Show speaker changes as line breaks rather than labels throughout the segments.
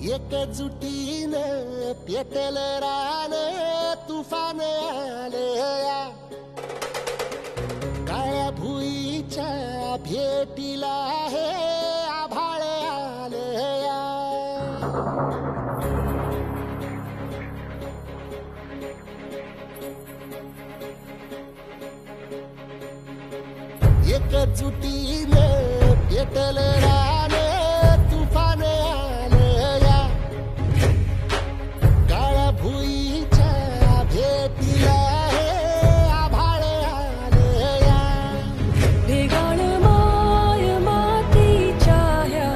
एकजुटीनं पेटल रान तुफान आलया काळ्या भुईच्या भेटीला हे आभाळ आलया एकजुटीनं पेटल रान तुफान आलया काळ्या भुईच्या भेटीला हे आभाळ आलया
ढेगाळ माय मातीच्या ह्या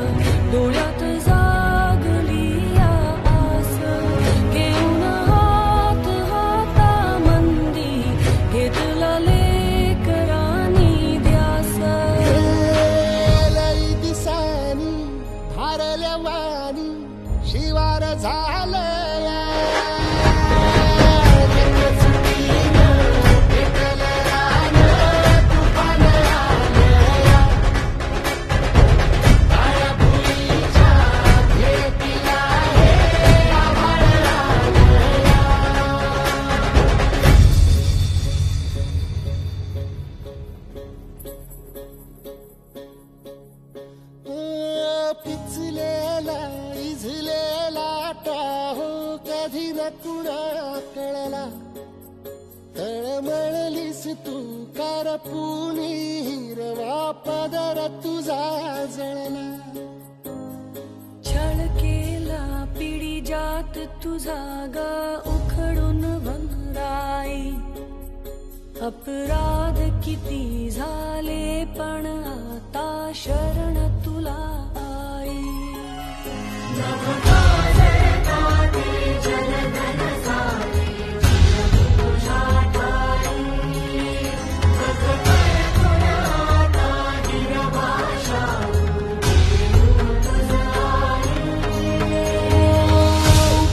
डोळ्यात जागली आस घेऊन हात हातामंदी घेतला लेकरांनी ध्यास
लई दिसानी भारल्या वाणी शिवार झालया पिचलेला इझलेला टाहो कधी न कुणा कळला तळमळलीस तू करपुनी हिरवा पदर तुझा जळला
छळ केला पिढी जात तुझा गा उखडून वनराई अपराध किती झाले पण आता शरण तुला आई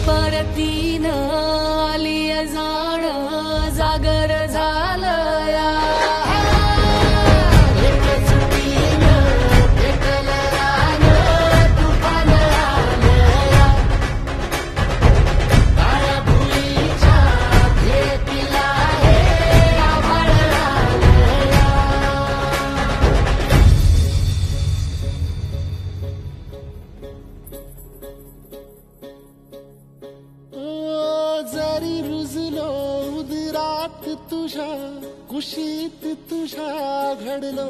परतीन आली जाण जागर झालया
जरी रुजलो उदरात तुझ्या कुशीत तुझ्या घडलो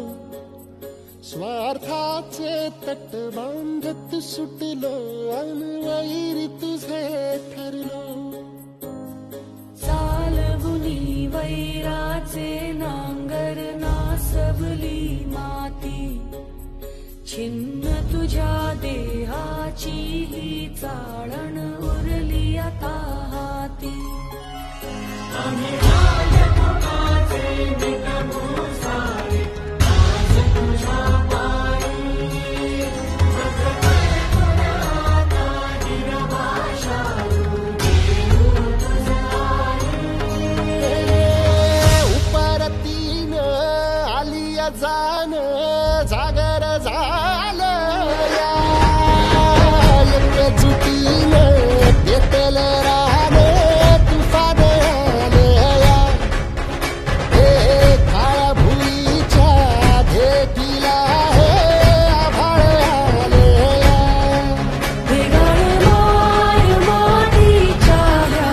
स्वार्थाचे तट बांधत सुटलो अनवैरी तुझे ठरलो
चालवुनी वैराचे नांगर नासवली माती छिन्न तुझ्या देहाची ही चाळण उरली आता हाती
उपरतीन आलिया जान जागर झालया एकजुटीनं पेटल रान तुफान आलया हे काळ्या भुईच्या भेटीला हे आभाळ आलया
ढेगाळ माय मातीच्या ह्या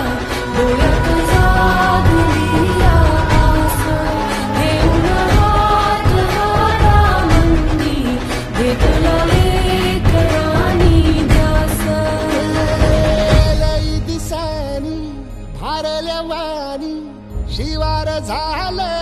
डोळ्यात जागली आस घेऊन हात हातामंदी घेतला लेकरांनी ध्यास
लई दिसानी भारल्या वाणी शिवार झालया